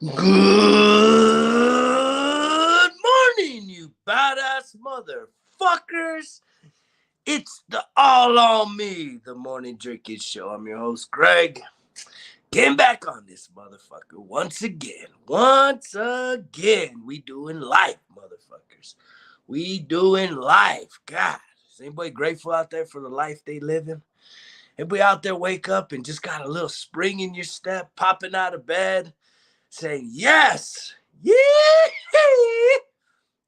Good morning, you badass motherfuckers. It's the All On Me, the Morning Drinking Show. I'm your host, Greg. Getting back on this motherfucker once again. We doing life, motherfuckers. We doing life. God, is anybody grateful out there for the life they living? Anybody out there wake up and just got a little spring in your step, popping out of bed, saying, yes, yeah,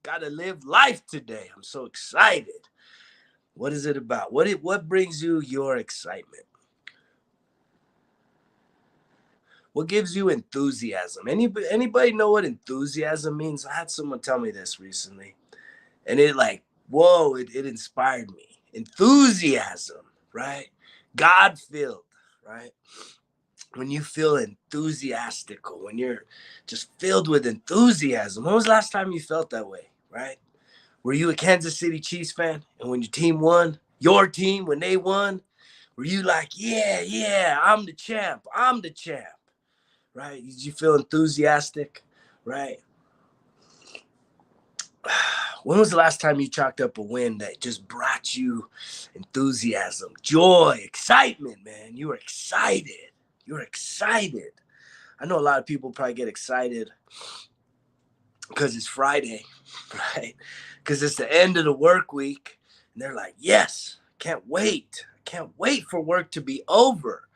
gotta live life today. I'm so excited. What is it about? What brings you your excitement? What gives you enthusiasm? Anybody know what enthusiasm means? I had someone tell me this recently, and it inspired me. Enthusiasm, right? God filled, right? When you feel enthusiastical, when you're just filled with enthusiasm. When was the last time you felt that way, right? Were you a Kansas City Chiefs fan? And when your team won, your team, when they won, were you like, yeah, I'm the champ, right? Did you feel enthusiastic, right? When was the last time you chalked up a win that just brought you enthusiasm, joy, excitement, man? You were excited. You were excited. I know a lot of people probably get excited because it's Friday, right? Because it's the end of the work week. And they're like, yes, can't wait. Can't wait for work to be over.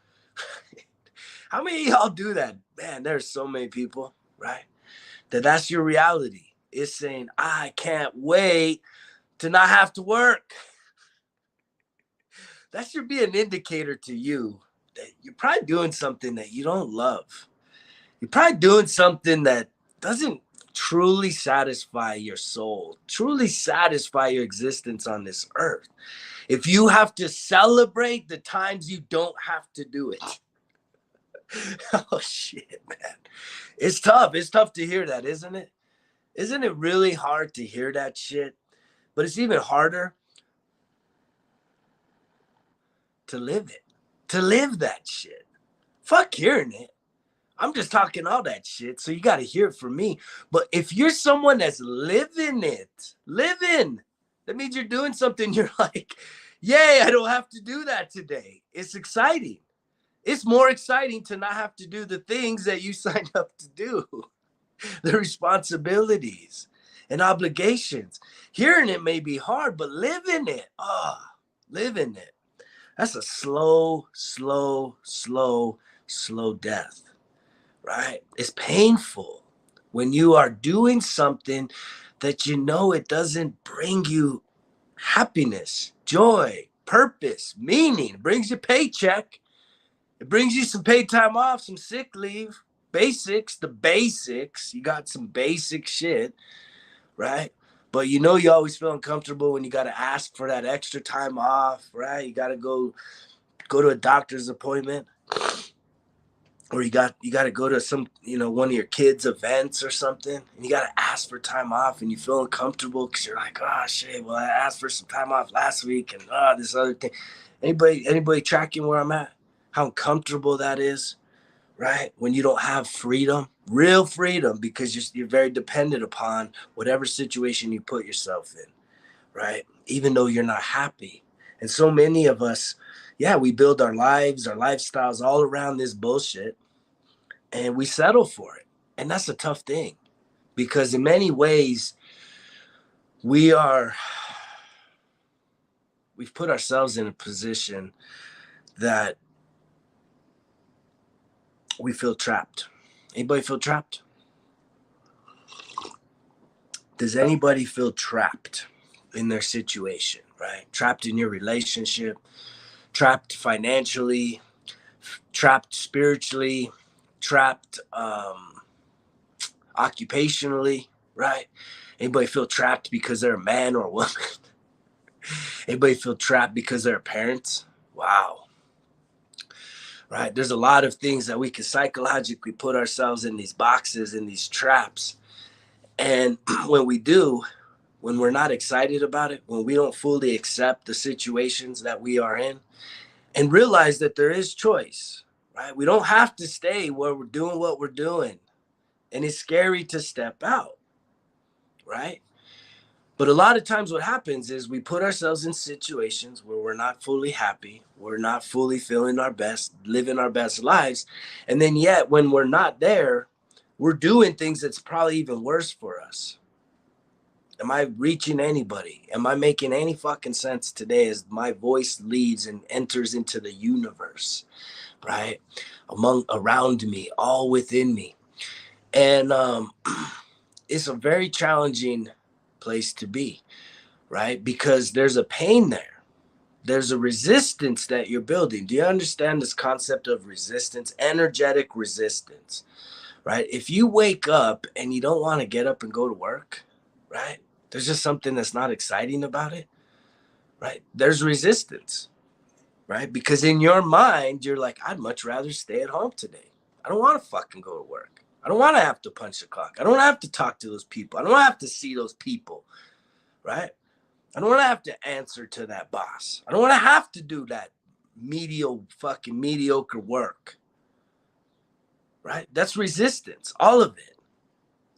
How many of y'all do that? Man, there's so many people, right? That's your reality. It's saying, I can't wait to not have to work. That should be an indicator to you that you're probably doing something that you don't love. You're probably doing something that doesn't truly satisfy your soul, truly satisfy your existence on this earth. If you have to celebrate the times you don't have to do it. Oh, shit, man. It's tough. It's tough to hear that, isn't it? Isn't it really hard to hear that shit? But it's even harder to live it, to live that shit. Fuck hearing it. I'm just talking all that shit, so you got to hear it from me. But if you're someone that's living it, that means you're doing something you're like, yay, I don't have to do that today. It's exciting. It's more exciting to not have to do the things that you signed up to do, the responsibilities and obligations. Hearing it may be hard, but living it, living it. That's a slow death, right? It's painful when you are doing something that you know it doesn't bring you happiness, joy, purpose, meaning. It brings you a paycheck. It brings you some paid time off, some sick leave, the basics. You got some basic shit, right? But you know you always feel uncomfortable when you got to ask for that extra time off, right? You got to go to a doctor's appointment, or you got to go to some, one of your kids' events or something, and you got to ask for time off, and you feel uncomfortable because you're like, oh shit, well, I asked for some time off last week, and this other thing. Anybody tracking where I'm at? How uncomfortable that is, right? When you don't have freedom, real freedom, because you're very dependent upon whatever situation you put yourself in, right? Even though you're not happy. And so many of us, we build our lives, our lifestyles all around this bullshit, and we settle for it. And that's a tough thing, because in many ways, we've put ourselves in a position that we feel trapped. Anybody feel trapped? Does anybody feel trapped in their situation, right? Trapped in your relationship, trapped financially, trapped spiritually, trapped occupationally, right? Anybody feel trapped because they're a man or a woman? Anybody feel trapped because they're parents? Wow. Right? There's a lot of things that we can psychologically put ourselves in these boxes, in these traps. And when we do, when we're not excited about it, when we don't fully accept the situations that we are in, and realize that there is choice, right? We don't have to stay where we're doing what we're doing. and it's scary to step out, right? But a lot of times what happens is we put ourselves in situations where we're not fully happy, we're not fully feeling our best, living our best lives. And then yet when we're not there, we're doing things that's probably even worse for us. Am I reaching anybody? Am I making any fucking sense today as my voice leads and enters into the universe, right? Around me, all within me. And it's a very challenging place to be, right? Because there's a pain there. There's a resistance that you're building. Do you understand this concept of resistance? Energetic resistance, right? If you wake up and you don't want to get up and go to work, right? There's just something that's not exciting about it, right? There's resistance, right? Because in your mind, you're like, I'd much rather stay at home today. I don't want to fucking go to work. I don't want to have to punch the clock. I don't have to talk to those people. I don't have to see those people, right? I don't want to have to answer to that boss. I don't want to have to do that mediocre work, right? That's resistance, all of it.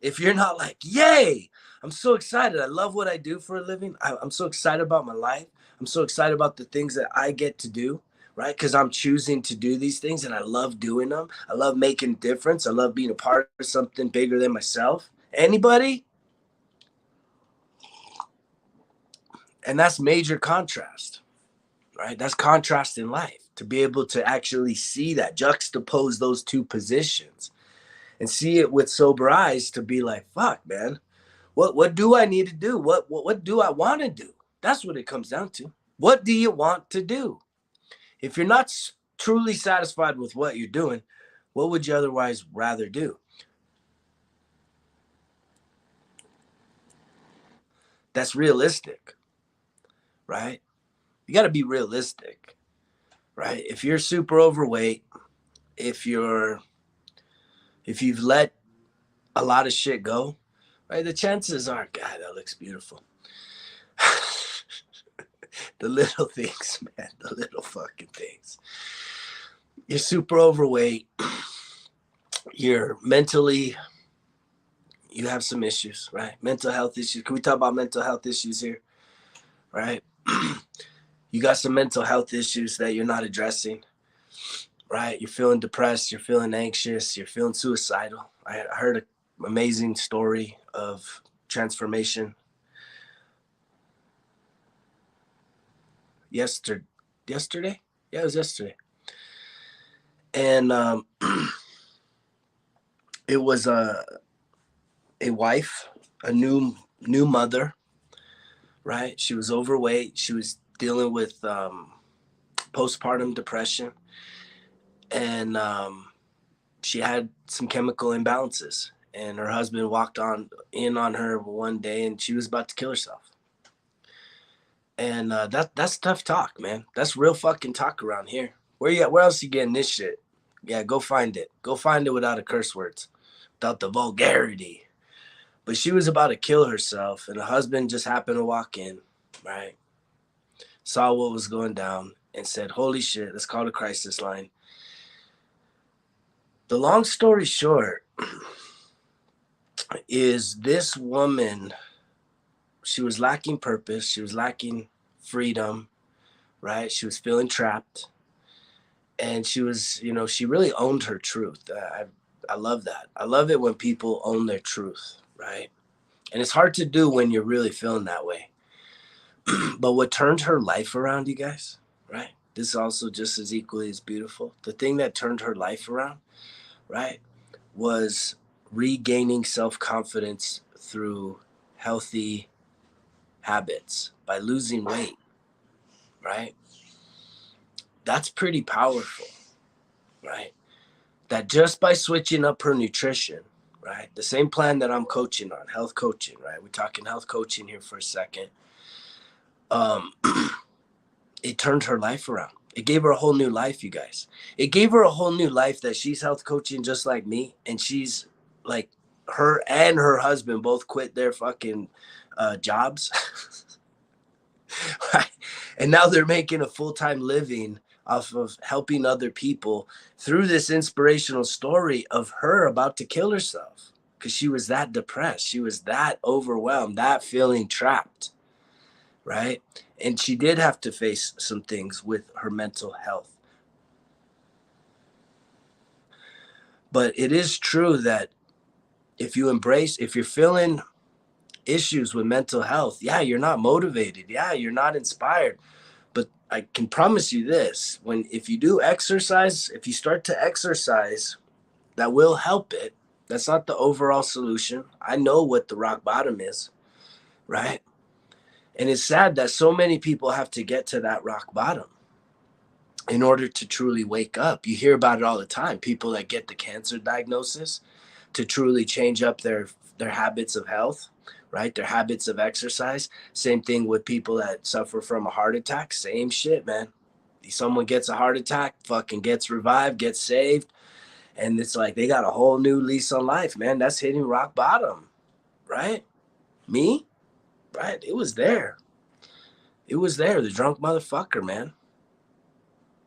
If you're not like, yay, I'm so excited. I love what I do for a living. I'm so excited about my life. I'm so excited about the things that I get to do, right? Because I'm choosing to do these things and I love doing them. I love making a difference. I love being a part of something bigger than myself. Anybody? And that's major contrast, right? That's contrast in life, to be able to actually see that, juxtapose those two positions and see it with sober eyes, to be like, fuck, man, what do I need to do? What do I want to do? That's what it comes down to. What do you want to do? If you're not truly satisfied with what you're doing, what would you otherwise rather do? That's realistic, right? You got to be realistic, right? If you're super overweight, if you've let a lot of shit go, right? The chances are, God, that looks beautiful. The little things, man, the little fucking things. You're super overweight. You're mentally, you have some issues, right? Mental health issues. Can we talk about mental health issues here, right? You got some mental health issues that you're not addressing, right? You're feeling depressed. You're feeling anxious. You're feeling suicidal. I heard an amazing story of transformation yesterday. Yeah, it was yesterday. And it was a wife, a new mother, right? She was overweight. She was dealing with postpartum depression, and she had some chemical imbalances. And her husband walked in on her one day, and she was about to kill herself. And that's tough talk, man. That's real fucking talk around here. Where you at? Where else you getting this shit? Yeah, go find it. Go find it without the curse words, without the vulgarity. But she was about to kill herself, and the husband just happened to walk in, right? Saw what was going down and said, holy shit, let's call the crisis line. The long story short is this woman, she was lacking purpose. She was lacking freedom, right? She was feeling trapped. And she was, she really owned her truth. I love that. I love it when people own their truth, right? And it's hard to do when you're really feeling that way. But what turned her life around, you guys, right? This is also just as equally as beautiful. The thing that turned her life around, right, was regaining self-confidence through healthy habits by losing weight, right? That's pretty powerful, right? That just by switching up her nutrition, right? The same plan that I'm coaching on, health coaching, right? We're talking health coaching here for a second. It turned her life around. It gave her a whole new life, you guys. It gave her a whole new life that she's health coaching just like me. And she's like, her and her husband both quit their fucking jobs. Right? And now they're making a full-time living off of helping other people through this inspirational story of her about to kill herself. because she was that depressed. She was that overwhelmed, that feeling trapped, right? And she did have to face some things with her mental health. But it is true that if you're feeling issues with mental health, yeah, you're not motivated. Yeah, you're not inspired. But I can promise you this, if you do exercise, if you start to exercise, that will help it. That's not the overall solution. I know what the rock bottom is, right? And it's sad that so many people have to get to that rock bottom in order to truly wake up. You hear about it all the time. People that get the cancer diagnosis to truly change up their habits of health, right? Their habits of exercise. Same thing with people that suffer from a heart attack. Same shit, man. Someone gets a heart attack, fucking gets revived, gets saved, and it's like they got a whole new lease on life, man. That's hitting rock bottom, right? Me, right? It was there. It was there. The drunk motherfucker, man.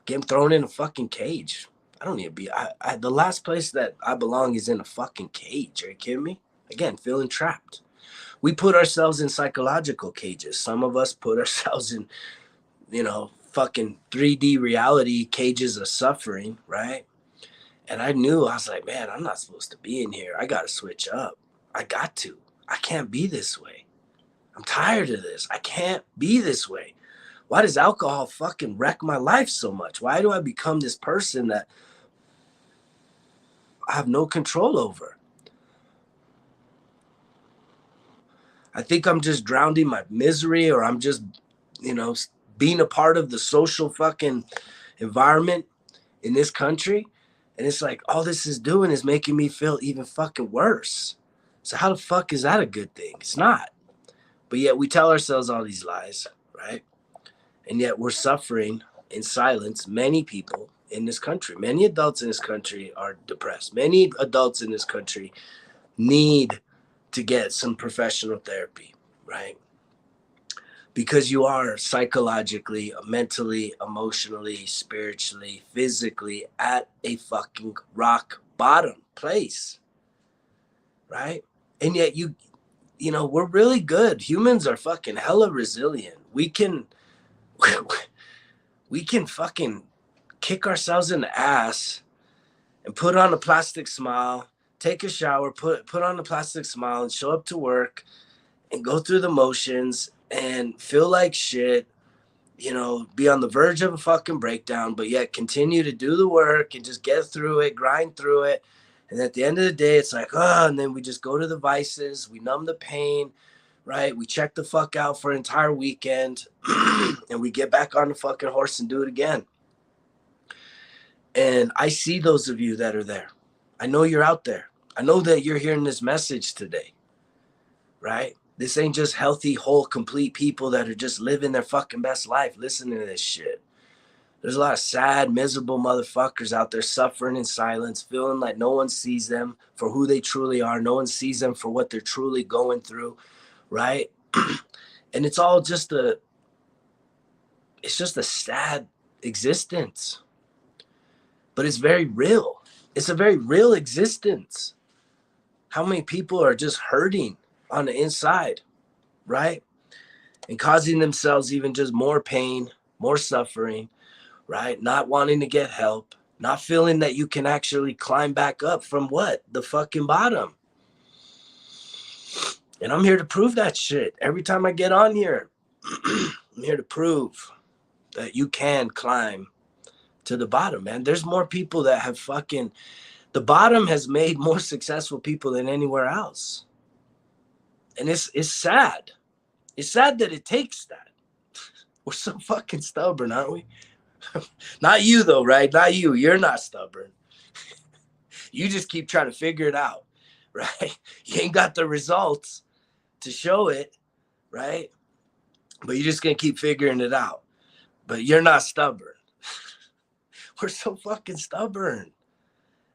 Get him thrown in a fucking cage. I don't need to be. The last place that I belong is in a fucking cage. Are you kidding me? Again, feeling trapped. We put ourselves in psychological cages. Some of us put ourselves in, fucking 3D reality cages of suffering, right? And I was like, man, I'm not supposed to be in here. I got to switch up. I got to. I can't be this way. I'm tired of this. I can't be this way. Why does alcohol fucking wreck my life so much? Why do I become this person that I have no control over? I think I'm just drowning my misery, or I'm just, being a part of the social fucking environment in this country. And it's like, all this is doing is making me feel even fucking worse. So how the fuck is that a good thing? It's not. But yet we tell ourselves all these lies, right? And yet we're suffering in silence. Many people in this country, many adults in this country are depressed. Many adults in this country need to get some professional therapy, right? Because you are psychologically, mentally, emotionally, spiritually, physically at a fucking rock bottom place, right? And yet we're really good. Humans are fucking hella resilient. We can fucking kick ourselves in the ass and put on a plastic smile, take a shower, put on a plastic smile and show up to work and go through the motions and feel like shit, be on the verge of a fucking breakdown, but yet continue to do the work and just get through it, grind through it. And at the end of the day, it's like, and then we just go to the vices, we numb the pain, right? We check the fuck out for an entire weekend and we get back on the fucking horse and do it again. And I see those of you that are there. I know you're out there. I know that you're hearing this message today, right? This ain't just healthy, whole, complete people that are just living their fucking best life listening to this shit. There's a lot of sad, miserable motherfuckers out there suffering in silence, feeling like no one sees them for who they truly are. No one sees them for what they're truly going through, right? And it's all just a sad existence. But it's very real. It's a very real existence. How many people are just hurting on the inside, right? And causing themselves even just more pain, more suffering, right? Not wanting to get help, not feeling that you can actually climb back up from what? The fucking bottom. And I'm here to prove that shit. Every time I get on here, I'm here to prove that you can climb to the bottom, man. There's more people that have the bottom has made more successful people than anywhere else. And it's sad. It's sad that it takes that. We're so fucking stubborn, aren't we? Not you though, right? Not you. You're not stubborn. You just keep trying to figure it out, right? You ain't got the results to show it, right? But you're just going to keep figuring it out. But you're not stubborn. We're so fucking stubborn.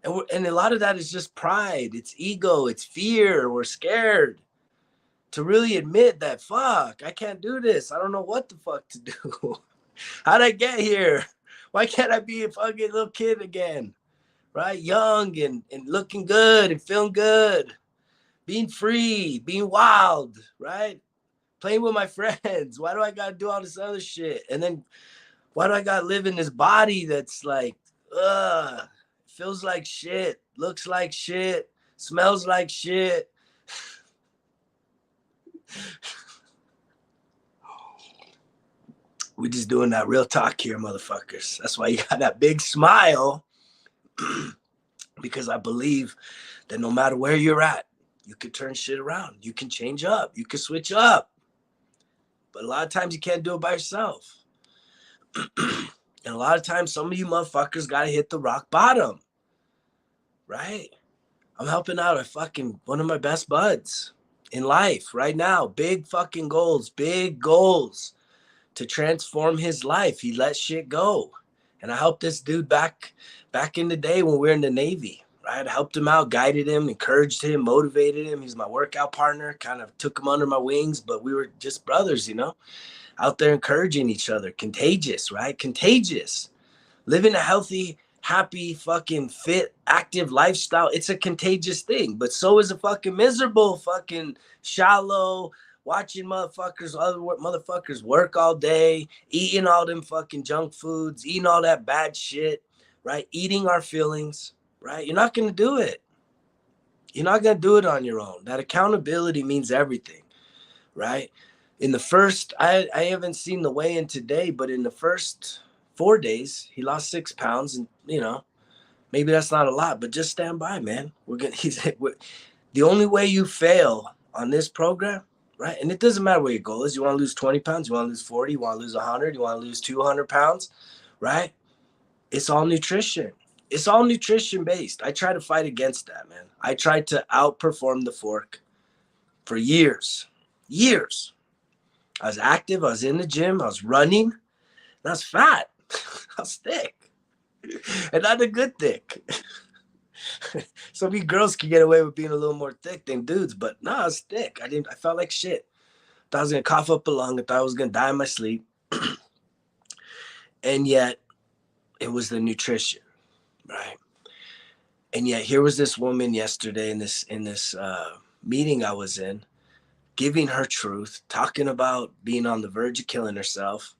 And a lot of that is just pride. It's ego. It's fear. We're scared to really admit that, fuck, I can't do this. I don't know what the fuck to do. How'd I get here? Why can't I be a fucking little kid again? Right? Young and looking good and feeling good. being free, being wild, right? Playing with my friends. Why do I gotta do all this other shit? And then why do I gotta live in this body that's like, feels like shit, looks like shit, smells like shit? We just doing that real talk here, motherfuckers. That's why you got that big smile. Because I believe that no matter where you're at, you can turn shit around. You can change up. You can switch up. But a lot of times you can't do it by yourself. And a lot of times some of you motherfuckers got to hit the rock bottom. Right? I'm helping out one of my best buds in life right now. Big fucking goals. Big goals to transform his life. He let shit go. And I helped this dude back in the day when we were in the Navy, right? I helped him out, guided him, encouraged him, motivated him. He's my workout partner, kind of took him under my wings, but we were just brothers, out there encouraging each other. Contagious, right? Contagious. Living a healthy, happy, fucking fit, active lifestyle. It's a contagious thing, but so is a fucking miserable, fucking shallow, watching other motherfuckers work all day, eating all them fucking junk foods, eating all that bad shit, right? Eating our feelings, right? You're not going to do it. You're not going to do it on your own. That accountability means everything, right? In the first, I haven't seen the weigh-in today, but in the first 4 days, he lost 6 pounds, and maybe that's not a lot, but just stand by, man. The only way you fail on this program, right? And it doesn't matter what your goal is. You want to lose 20 pounds, you want to lose 40, you want to lose 100, you want to lose 200 pounds, right? It's all nutrition. It's all nutrition based. I try to fight against that, man. I tried to outperform the fork for years. I was active. I was in the gym. I was running. And I was fat. I was thick. And not a good thick. Some of you girls can get away with being a little more thick than dudes, but no, I was thick. I felt like shit. Thought I was gonna cough up a lung. I thought I was gonna die in my sleep. And yet it was the nutrition, right? And yet here was this woman yesterday in this meeting I was in, giving her truth, talking about being on the verge of killing herself.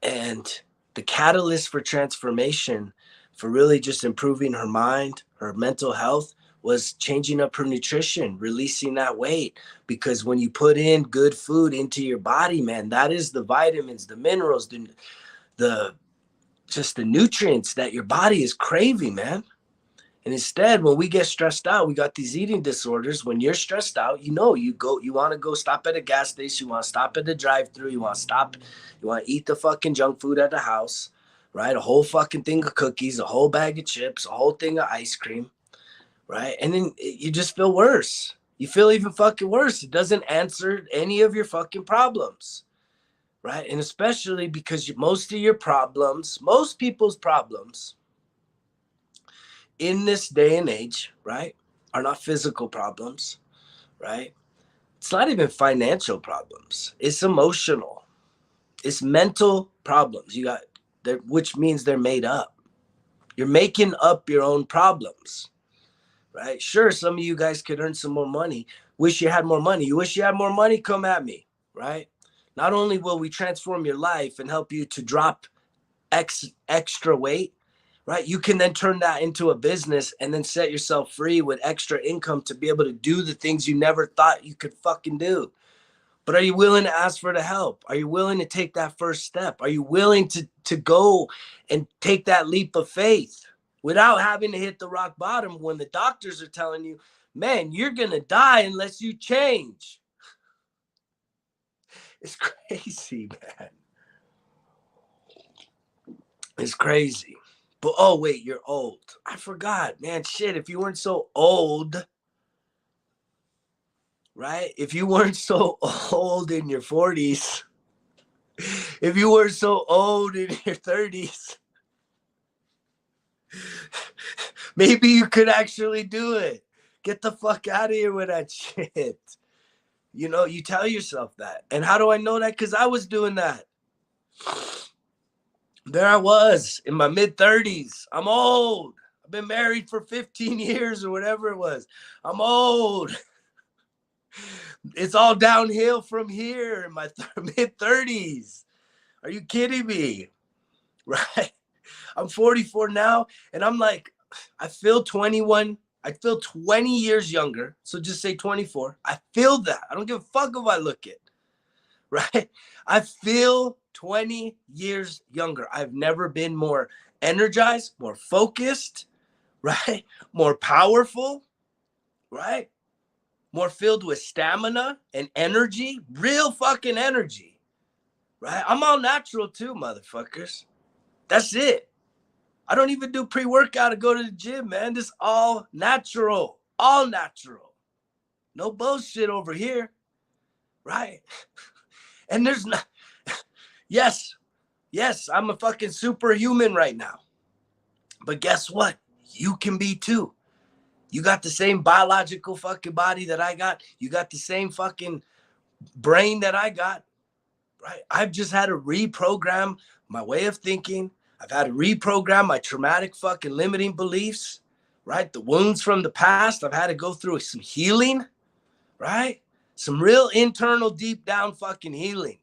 And the catalyst for transformation, for really just improving her mind, her mental health, was changing up her nutrition, releasing that weight. Because when you put in good food into your body, man, that is the vitamins, the minerals, the just the nutrients that your body is craving, man. And instead, when we get stressed out, we got these eating disorders. When you're stressed out, you want to go stop at a gas station, you want to stop at the drive-thru, you want to eat the fucking junk food at the house, right? A whole fucking thing of cookies, a whole bag of chips, a whole thing of ice cream, right? And then you just feel worse. You feel even fucking worse. It doesn't answer any of your fucking problems, right? And especially because most people's problems in this day and age, right, are not physical problems, right? It's not even financial problems. It's emotional. It's mental problems. Which means they're made up. You're making up your own problems, right? Sure, some of you guys could earn some more money. Wish you had more money. You wish you had more money? Come at me, right? Not only will we transform your life and help you to drop extra weight, right? You can then turn that into a business and then set yourself free with extra income to be able to do the things you never thought you could fucking do. But are you willing to ask for the help? Are you willing to take that first step? Are you willing to go and take that leap of faith without having to hit the rock bottom when the doctors are telling you, man, you're going to die unless you change? It's crazy, man. It's crazy. But oh wait, you're old. I forgot, man. Shit, if you weren't so old, right? If you weren't so old in your 40s, if you were so old in your 30s, maybe you could actually do it. Get the fuck out of here with that shit. You tell yourself that. And how do I know that? Because I was doing that. There I was in my mid-30s. I'm old. I've been married for 15 years or whatever it was. I'm old. It's all downhill from here in my mid 30s. Are you kidding me? Right? I'm 44 now, and I'm like, I feel 21. I feel 20 years younger. So just say 24. I feel that. I don't give a fuck if I look it. Right? I feel 20 years younger. I've never been more energized, more focused, right? More powerful, right? More filled with stamina and energy, real fucking energy, right? I'm all natural too, motherfuckers. That's it. I don't even do pre-workout to go to the gym, man. This all natural, all natural. No bullshit over here, right? And there's not, yes, I'm a fucking superhuman right now. But guess what? You can be too. You got the same biological fucking body that I got. You got the same fucking brain that I got, right? I've just had to reprogram my way of thinking. I've had to reprogram my traumatic fucking limiting beliefs, right? The wounds from the past. I've had to go through some healing, right? Some real internal, deep down fucking healing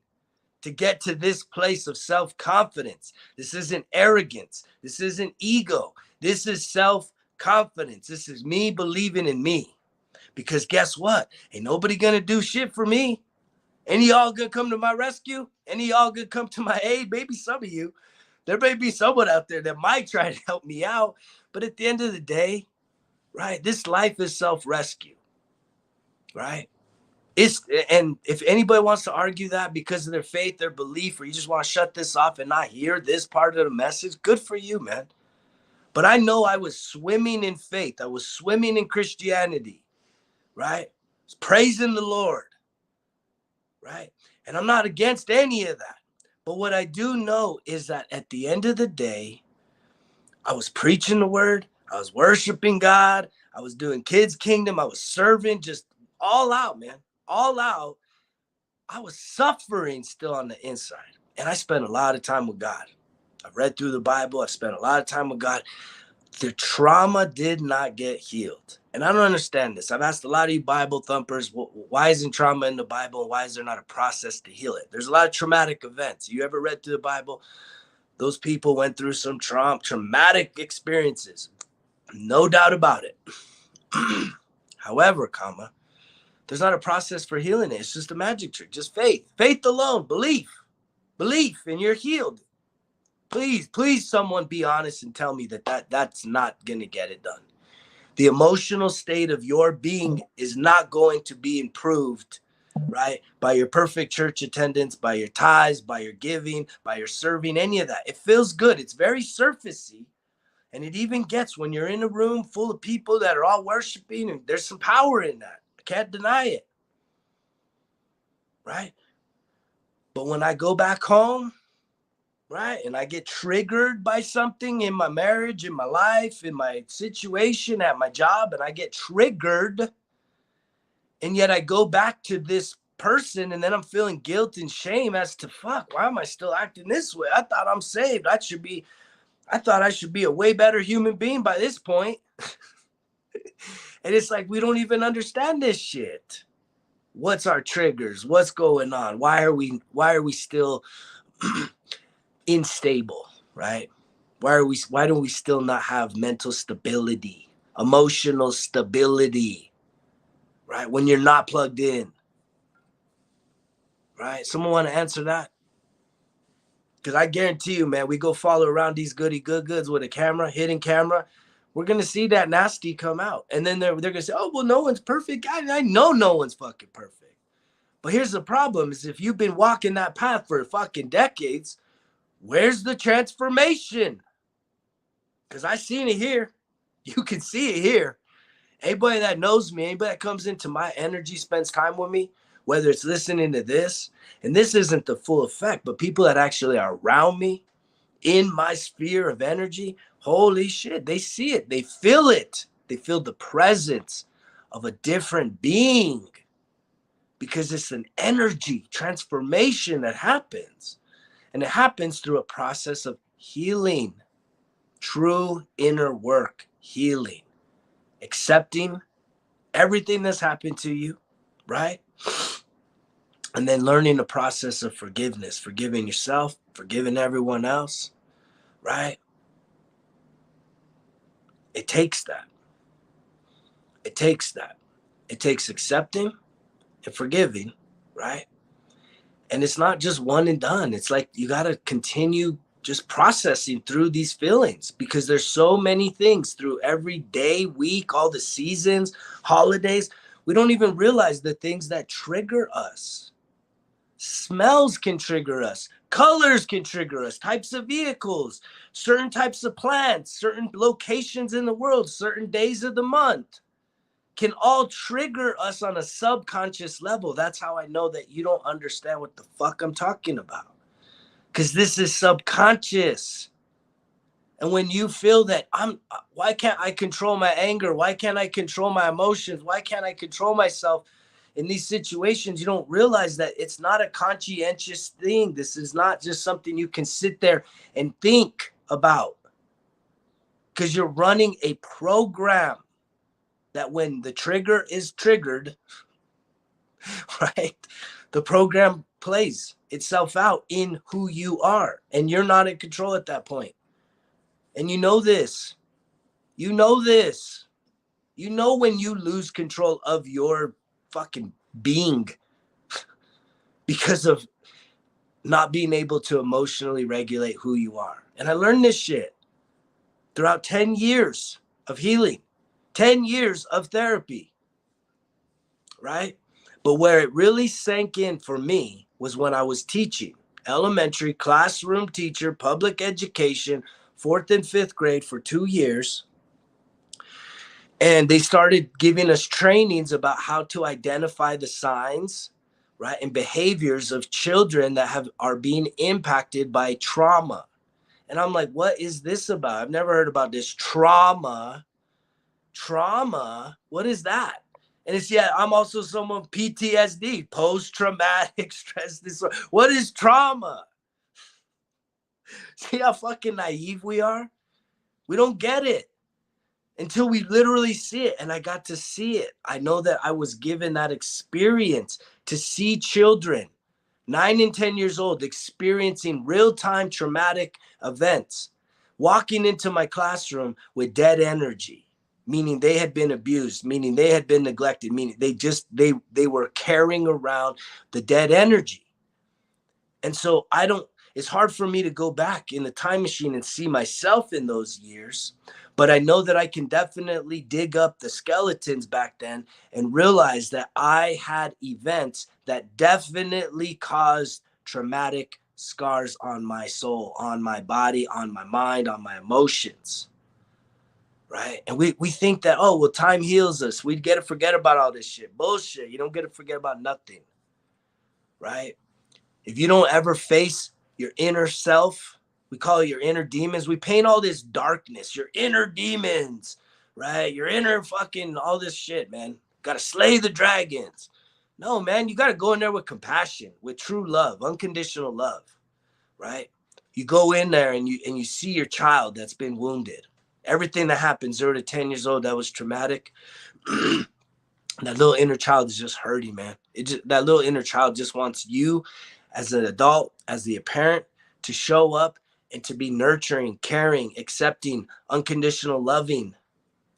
to get to this place of self-confidence. This isn't arrogance. This isn't ego. This is self-confidence. This is me believing in me. Because guess what? Ain't nobody gonna do shit for me. Any of y'all gonna come to my rescue? Any of y'all gonna come to my aid? Maybe some of you. There may be someone out there that might try to help me out. But at the end of the day, right, this life is self-rescue, right? And if anybody wants to argue that because of their faith, their belief, or you just want to shut this off and not hear this part of the message, good for you, man. But I know I was swimming in faith. I was swimming in Christianity, right? Praising the Lord, right? And I'm not against any of that. But what I do know is that at the end of the day, I was preaching the word. I was worshiping God. I was doing Kids Kingdom. I was serving, just all out, man, all out. I was suffering still on the inside. And I spent a lot of time with God. I've read through the Bible. I've spent a lot of time with God. The trauma did not get healed. And I don't understand this. I've asked a lot of you Bible thumpers, why isn't trauma in the Bible? And why is there not a process to heal it? There's a lot of traumatic events. You ever read through the Bible? Those people went through some traumatic experiences. No doubt about it. However, there's not a process for healing it. It's just a magic trick. Just faith. Faith alone. Belief, and you're healed. Please, someone be honest and tell me that's not going to get it done. The emotional state of your being is not going to be improved, right? By your perfect church attendance, by your tithes, by your giving, by your serving, any of that. It feels good. It's very surfacey. And it even gets when you're in a room full of people that are all worshiping, and there's some power in that. I can't deny it, right? But when I go back home, right, and I get triggered by something in my marriage, in my life, in my situation, at my job, and I get triggered, and yet I go back to this person, and then I'm feeling guilt and shame as to, fuck, why am I still acting this way? I thought I'm saved. I thought I should be a way better human being by this point. And it's like, we don't even understand this shit. What's our triggers? What's going on? Why are we still unstable, right? Why don't we still not have mental stability, emotional stability, right? When you're not plugged in, right? Someone want to answer that? Because I guarantee you, man, we go follow around these goody goods with a camera, hidden camera, we're going to see that nasty come out. And then they're going to say, oh, well, no one's perfect. I know no one's fucking perfect. But here's the problem is if you've been walking that path for fucking decades, where's the transformation? Because I seen it here. You can see it here. Anybody that knows me, anybody that comes into my energy, spends time with me, whether it's listening to this, and this isn't the full effect, but people that actually are around me in my sphere of energy, holy shit, they see it. They feel it. They feel the presence of a different being because it's an energy transformation that happens. And it happens through a process of healing, true inner work, healing, accepting everything that's happened to you, right? And then learning the process of forgiveness, forgiving yourself, forgiving everyone else, right? It takes that. It takes that. It takes accepting and forgiving, right? And it's not just one and done. It's like you got to continue just processing through these feelings because there's so many things through every day, week, all the seasons, holidays. We don't even realize the things that trigger us. Smells can trigger us. Colors can trigger us. Types of vehicles, certain types of plants, certain locations in the world, certain days of the month can all trigger us on a subconscious level. That's how I know that you don't understand what the fuck I'm talking about. Because this is subconscious. And when you feel that why can't I control my anger? Why can't I control my emotions? Why can't I control myself in these situations? You don't realize that it's not a conscientious thing. This is not just something you can sit there and think about. Because you're running a program that when the trigger is triggered, right, the program plays itself out in who you are. And you're not in control at that point. And you know this. You know this. You know when you lose control of your fucking being because of not being able to emotionally regulate who you are. And I learned this shit throughout 10 years of healing, 10 years of therapy, right? But where it really sank in for me was when I was teaching elementary classroom teacher, public education, 4th and 5th grade for 2 years. And they started giving us trainings about how to identify the signs, right, and behaviors of children that are being impacted by trauma. And I'm like, what is this about? I've never heard about this trauma. Trauma? What is that? And it's, yeah, I'm also someone PTSD, post-traumatic stress disorder. What is trauma? See how fucking naive we are? We don't get it until we literally see it. And I got to see it. I know that I was given that experience to see children 9 and 10 years old experiencing real-time traumatic events, walking into my classroom with dead energy, meaning they had been abused, meaning they had been neglected, meaning they were carrying around the dead energy. And so it's hard for me to go back in the time machine and see myself in those years, but I know that I can definitely dig up the skeletons back then and realize that I had events that definitely caused traumatic scars on my soul, on my body, on my mind, on my emotions. Right. And we think that, oh, well, time heals us. We get to forget about all this shit. Bullshit. You don't get to forget about nothing. Right. If you don't ever face your inner self, we call it your inner demons. We paint all this darkness, your inner demons, right? Your inner fucking all this shit, man. Got to slay the dragons. No, man, you got to go in there with compassion, with true love, unconditional love, right? You go in there and you see your child that's been wounded. Everything that happened 0 to 10 years old that was traumatic. That little inner child is just hurting, man. That little inner child just wants you as an adult, as the parent, to show up and to be nurturing, caring, accepting, unconditional loving,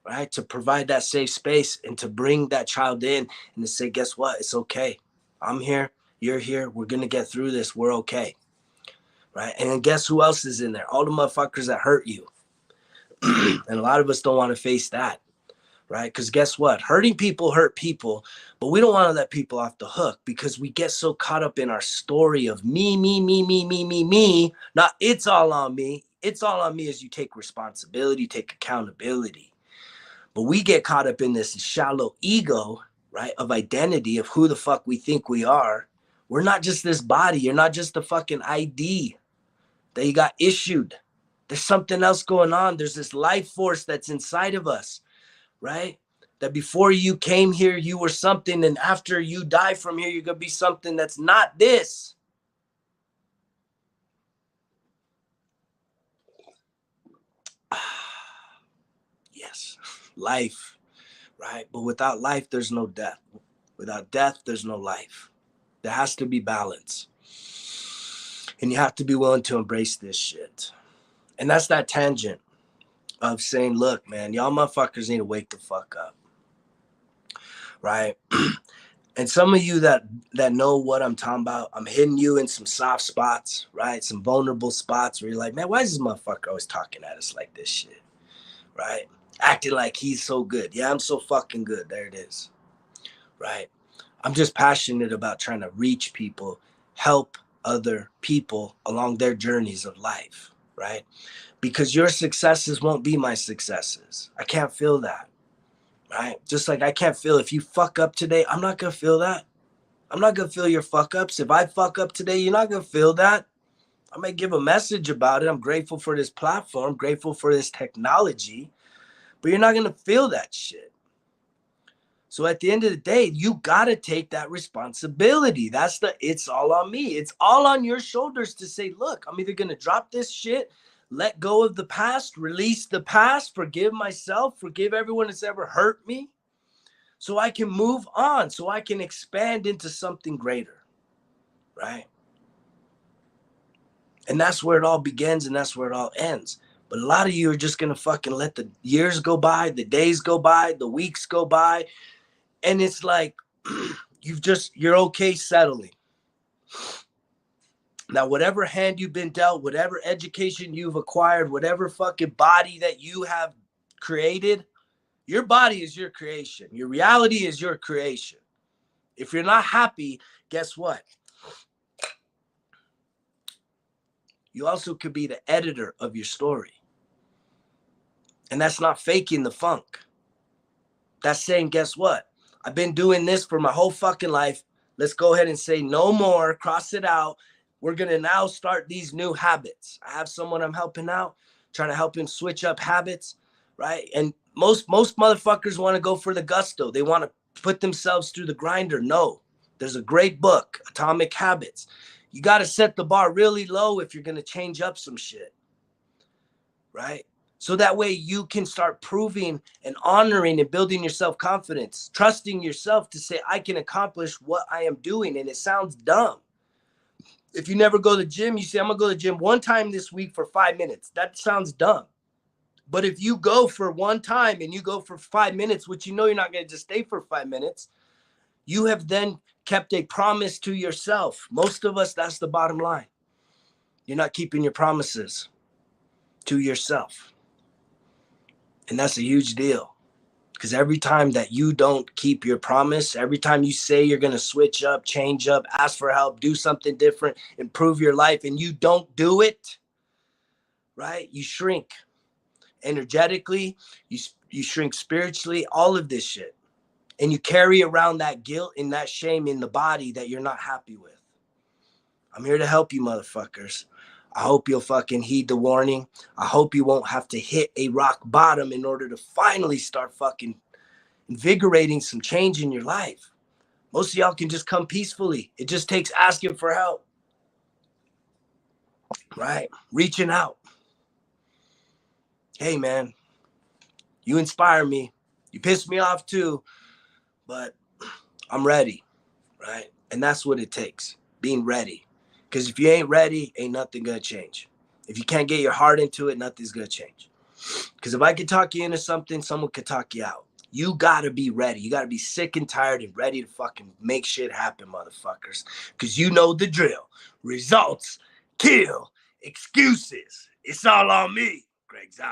right? To provide that safe space and to bring that child in and to say, guess what? It's okay. I'm here. You're here. We're going to get through this. We're okay. Right. And then guess who else is in there? All the motherfuckers that hurt you. And a lot of us don't want to face that. Right? Because guess what? Hurting people hurt people, but we don't want to let people off the hook because we get so caught up in our story of me, me, me, me, me, me, me. Not it's all on me. It's all on me as you take responsibility, take accountability. But we get caught up in this shallow ego, right, of identity of who the fuck we think we are. We're not just this body. You're not just the fucking ID that you got issued. There's something else going on. There's this life force that's inside of us. Right? That before you came here, you were something, and after you die from here, you're going to be something that's not this. Yes, life, right? But without life, there's no death. Without death, there's no life. There has to be balance. And you have to be willing to embrace this shit. And that's that tangent of saying, look, man, y'all motherfuckers need to wake the fuck up. Right? And some of you that know what I'm talking about, I'm hitting you in some soft spots, right? Some vulnerable spots where you're like, man, why is this motherfucker always talking at us like this shit? Right? Acting like he's so good. Yeah, I'm so fucking good. There it is. Right? I'm just passionate about trying to reach people, help other people along their journeys of life, right? Because your successes won't be my successes. I can't feel that, right? Just like I can't feel if you fuck up today, I'm not going to feel that. I'm not going to feel your fuck ups. If I fuck up today, you're not going to feel that. I may give a message about it. I'm grateful for this platform, grateful for this technology, but you're not going to feel that shit. So at the end of the day, you got to take that responsibility. That's it's all on me. It's all on your shoulders to say, look, I'm either going to drop this shit, let go of the past, release the past, forgive myself, forgive everyone that's ever hurt me, so I can move on, so I can expand into something greater, right? And that's where it all begins and that's where it all ends. But a lot of you are just going to fucking let the years go by, the days go by, the weeks go by. And it's like, you're okay settling. Now, whatever hand you've been dealt, whatever education you've acquired, whatever fucking body that you have created, your body is your creation. Your reality is your creation. If you're not happy, guess what? You also could be the editor of your story. And that's not faking the funk. That's saying, guess what? I've been doing this for my whole fucking life. Let's go ahead and say no more, cross it out. We're going to now start these new habits. I have someone I'm helping out, trying to help him switch up habits, right? And most motherfuckers want to go for the gusto. They want to put themselves through the grinder. No, there's a great book, Atomic Habits. You got to set the bar really low if you're going to change up some shit, right? So that way you can start proving and honoring and building your self-confidence, trusting yourself to say, I can accomplish what I am doing. And it sounds dumb. If you never go to the gym, you say, I'm going to go to the gym one time this week for 5 minutes. That sounds dumb. But if you go for one time and you go for 5 minutes, which you know you're not going to just stay for 5 minutes, you have then kept a promise to yourself. Most of us, that's the bottom line. You're not keeping your promises to yourself. And that's a huge deal, because every time that you don't keep your promise, every time you say you're going to switch up, change up, ask for help, do something different, improve your life, and you don't do it, right? You shrink energetically, you shrink spiritually, all of this shit. And you carry around that guilt and that shame in the body that you're not happy with. I'm here to help you, motherfuckers. I hope you'll fucking heed the warning. I hope you won't have to hit a rock bottom in order to finally start fucking invigorating some change in your life. Most of y'all can just come peacefully. It just takes asking for help, right? Reaching out. Hey, man, you inspire me. You piss me off too, but I'm ready, right? And that's what it takes, being ready. Because if you ain't ready, ain't nothing going to change. If you can't get your heart into it, nothing's going to change. Because if I could talk you into something, someone could talk you out. You got to be ready. You got to be sick and tired and ready to fucking make shit happen, motherfuckers. Because you know the drill. Results kill excuses. It's all on me. Greg's out.